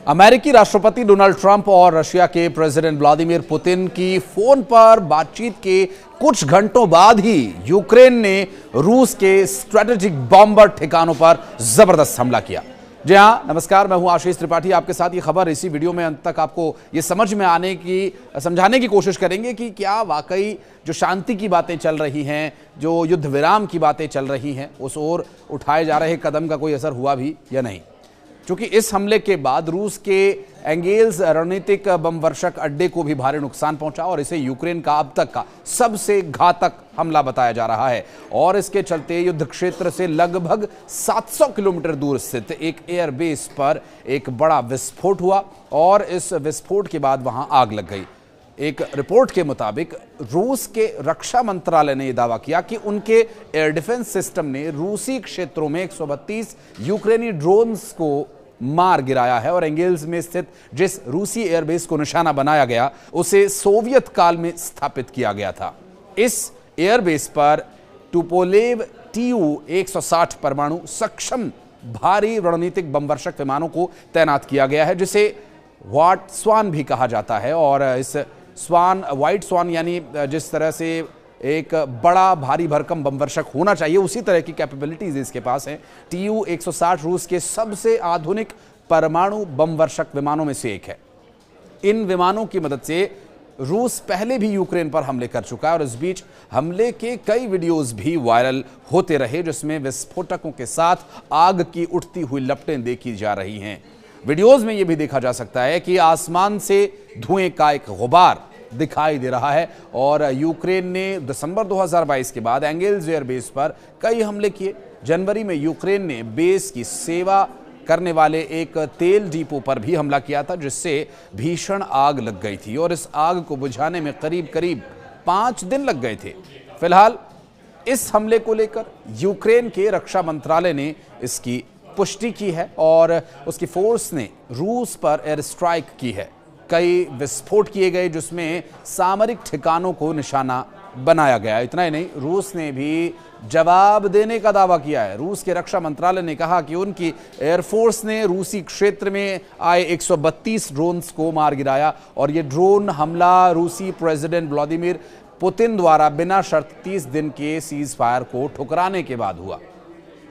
अमेरिकी राष्ट्रपति Donald Trump और रशिया के प्रेसिडेंट व्लादिमीर पुतिन की फोन पर बातचीत के कुछ घंटों बाद ही यूक्रेन ने रूस के स्ट्रेटेजिक बॉम्बर ठिकानों पर जबरदस्त हमला किया। जी हां, नमस्कार, मैं हूं आशीष त्रिपाठी आपके साथ। ये खबर इसी वीडियो में अंत तक आपको ये समझाने की कोशिश करेंगे कि क्या वाकई जो शांति की बातें चल रही हैं, जो युद्ध विराम की बातें चल रही हैं, उस ओर उठाए जा रहे कदम का कोई असर हुआ भी या नहीं। क्योंकि इस हमले के बाद रूस के एंगेल्स रणनीतिक बम वर्षक अड्डे को भी भारी नुकसान पहुंचा और इसे यूक्रेन का अब तक का सबसे घातक हमला बताया जा रहा है। और इसके चलते युद्ध क्षेत्र से लगभग 700 किलोमीटर दूर स्थित एक एयरबेस पर एक बड़ा विस्फोट हुआ और इस विस्फोट के बाद वहां आग लग गई। एक रिपोर्ट के मुताबिक रूस के रक्षा मंत्रालय ने यह दावा किया कि उनके एयर डिफेंस सिस्टम ने रूसी क्षेत्रों में 132 यूक्रेनी ड्रोन्स को मार गिराया है और एंगेल्स में स्थित जिस रूसी एयरबेस को निशाना बनाया गया उसे सोवियत काल में स्थापित किया गया था। इस एयरबेस पर टुपोलेव Tu-160 परमाणु सक्षम भारी रणनीतिक बमवर्षक विमानों को तैनात किया गया है, जिसे व्हाइट स्वान भी कहा जाता है। और इस व्हाइट स्वान यानी जिस तरह से एक बड़ा भारी भरकम बमवर्षक होना चाहिए, उसी तरह की कैपेबिलिटीज इसके पास हैं। Tu-160 रूस के सबसे आधुनिक परमाणु बमवर्षक विमानों में से एक है। इन विमानों की मदद से रूस पहले भी यूक्रेन पर हमले कर चुका है और इस बीच हमले के कई वीडियोस भी वायरल होते रहे, जिसमें विस्फोटकों के साथ आग की उठती हुई लपटें देखी जा रही हैं। वीडियोस में यह भी देखा जा सकता है कि आसमान से धुएं का एक गुबार दिखाई दे रहा है और यूक्रेन ने दिसंबर 2022 के बाद एंगेल्स एयरबेस पर कई हमले किए। जनवरी में यूक्रेन ने बेस की सेवा करने वाले एक तेल डिपो पर भी हमला किया था, जिससे भीषण आग लग गई थी और इस आग को बुझाने में करीब 5 दिन लग गए थे। फिलहाल इस हमले को लेकर यूक्रेन के रक्षा मंत्रालय ने इसकी पुष्टि की है और उसकी फोर्स ने रूस पर एयर स्ट्राइक की है। कई विस्फोट किए गए जिसमें सामरिक ठिकानों को निशाना बनाया गया। इतना ही नहीं, रूस ने भी जवाब देने का दावा किया है। रूस के रक्षा मंत्रालय ने कहा कि उनकी एयरफोर्स ने रूसी क्षेत्र में आए 132 ड्रोन्स को मार गिराया और ये ड्रोन हमला रूसी प्रेसिडेंट व्लादिमीर पुतिन द्वारा बिना शर्त 30 दिन के सीज फायर को ठुकराने के बाद हुआ।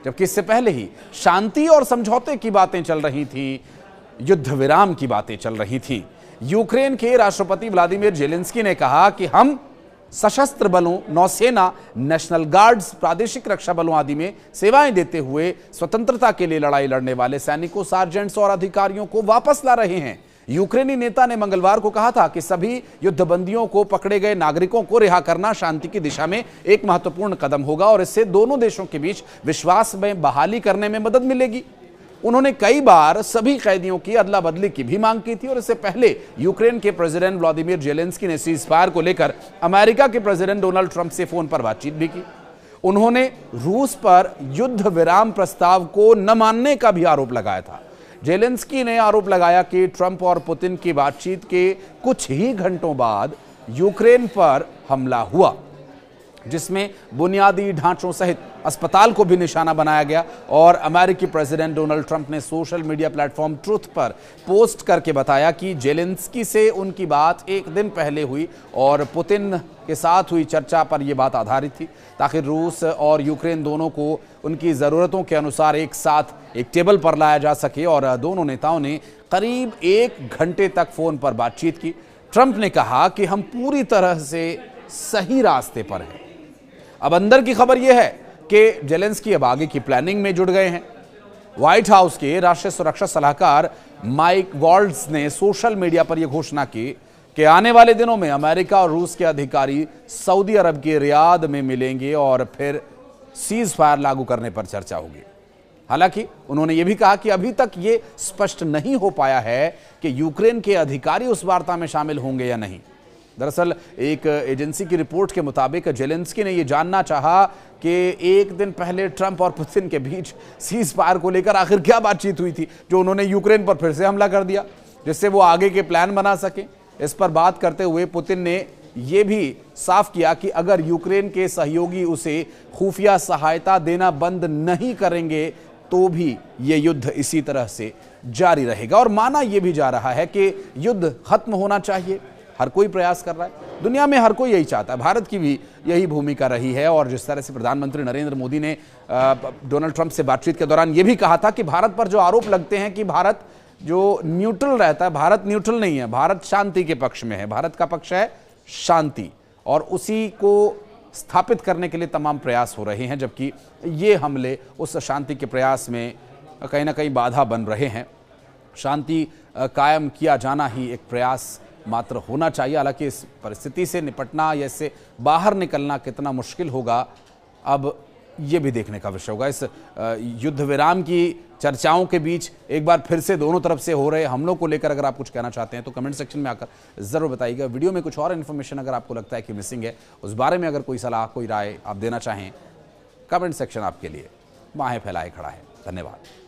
जबकि इससे पहले ही शांति और समझौते की बातें चल रही थी, युद्ध विराम की बातें चल रही थी। यूक्रेन के राष्ट्रपति व्लादिमीर जेलेंस्की ने कहा कि हम सशस्त्र बलों, नौसेना, नेशनल गार्ड्स, प्रादेशिक रक्षा बलों आदि में सेवाएं देते हुए स्वतंत्रता के लिए लड़ाई लड़ने वाले सैनिकों, सार्जेंट्स और अधिकारियों को वापस ला रहे हैं। यूक्रेनी नेता ने मंगलवार को कहा था कि सभी युद्धबंदियों को, पकड़े गए नागरिकों को रिहा करना शांति की दिशा में एक महत्वपूर्ण कदम होगा और इससे दोनों देशों के बीच विश्वास में बहाली करने में मदद मिलेगी। उन्होंने कई बार सभी कैदियों की अदला बदली की भी मांग की थी और इससे पहले यूक्रेन के प्रेसिडेंट व्लादिमीर जेलेंस्की ने सीज फायर को लेकर अमेरिका के प्रेसिडेंट डोनाल्ड ट्रंप से फोन पर बातचीत भी की। उन्होंने रूस पर युद्ध विराम प्रस्ताव को न मानने का भी आरोप लगाया था। जेलेंस्की ने आरोप लगाया कि ट्रंप और पुतिन की बातचीत के कुछ ही घंटों बाद यूक्रेन पर हमला हुआ, जिसमें बुनियादी ढांचों सहित अस्पताल को भी निशाना बनाया गया। और अमेरिकी प्रेसिडेंट डोनाल्ड ट्रंप ने सोशल मीडिया प्लेटफॉर्म ट्रुथ पर पोस्ट करके बताया कि जेलेंस्की से उनकी बात एक दिन पहले हुई और पुतिन के साथ हुई चर्चा पर यह बात आधारित थी, ताकि रूस और यूक्रेन दोनों को उनकी ज़रूरतों के अनुसार एक साथ एक टेबल पर लाया जा सके। और दोनों नेताओं ने करीब 1 घंटे तक फोन पर बातचीत की। ट्रंप ने कहा कि हम पूरी तरह से सही रास्ते पर हैं। अब अंदर की खबर यह है कि जेलेंस्की अब आगे की प्लानिंग में जुट गए हैं। व्हाइट हाउस के राष्ट्रीय सुरक्षा सलाहकार माइक वॉल्ट्ज ने सोशल मीडिया पर यह घोषणा की कि आने वाले दिनों में अमेरिका और रूस के अधिकारी सऊदी अरब के रियाद में मिलेंगे और फिर सीज फायर लागू करने पर चर्चा होगी। हालांकि उन्होंने यह भी कहा कि अभी तक यह स्पष्ट नहीं हो पाया है कि यूक्रेन के अधिकारी उस वार्ता में शामिल होंगे या नहीं। दरअसल एक एजेंसी की रिपोर्ट के मुताबिक जेलेंस्की ने यह जानना चाहा कि एक दिन पहले ट्रंप और पुतिन के बीच सीज फायर को लेकर आखिर क्या बातचीत हुई थी, जो उन्होंने यूक्रेन पर फिर से हमला कर दिया, जिससे वो आगे के प्लान बना सके। इस पर बात करते हुए पुतिन ने यह भी साफ किया कि अगर यूक्रेन के सहयोगी उसे खुफिया सहायता देना बंद नहीं करेंगे तो भी ये युद्ध इसी तरह से जारी रहेगा। और माना यह भी जा रहा है कि युद्ध खत्म होना चाहिए, हर कोई प्रयास कर रहा है, दुनिया में हर कोई यही चाहता है, भारत की भी यही भूमिका रही है। और जिस तरह से प्रधानमंत्री नरेंद्र मोदी ने डोनाल्ड ट्रंप से बातचीत के दौरान यह भी कहा था कि भारत पर जो आरोप लगते हैं कि भारत जो न्यूट्रल रहता है, भारत न्यूट्रल नहीं है, भारत शांति के पक्ष में है, भारत का पक्ष है शांति, और उसी को स्थापित करने के लिए तमाम प्रयास हो रहे हैं, जबकि ये हमले उस शांति के प्रयास में कहीं ना कहीं बाधा बन रहे हैं। शांति कायम किया जाना ही एक प्रयास मात्र होना चाहिए। हालांकि इस परिस्थिति से निपटना या इससे बाहर निकलना कितना मुश्किल होगा, अब ये भी देखने का विषय होगा। इस युद्ध विराम की चर्चाओं के बीच एक बार फिर से दोनों तरफ से हो रहे हमलों को लेकर अगर आप कुछ कहना चाहते हैं तो कमेंट सेक्शन में आकर ज़रूर बताइएगा। वीडियो में कुछ और इन्फॉर्मेशन अगर आपको लगता है कि मिसिंग है, उस बारे में अगर कोई सलाह, कोई राय आप देना चाहें, कमेंट सेक्शन आपके लिए बाहें फैलाए खड़ा है। धन्यवाद।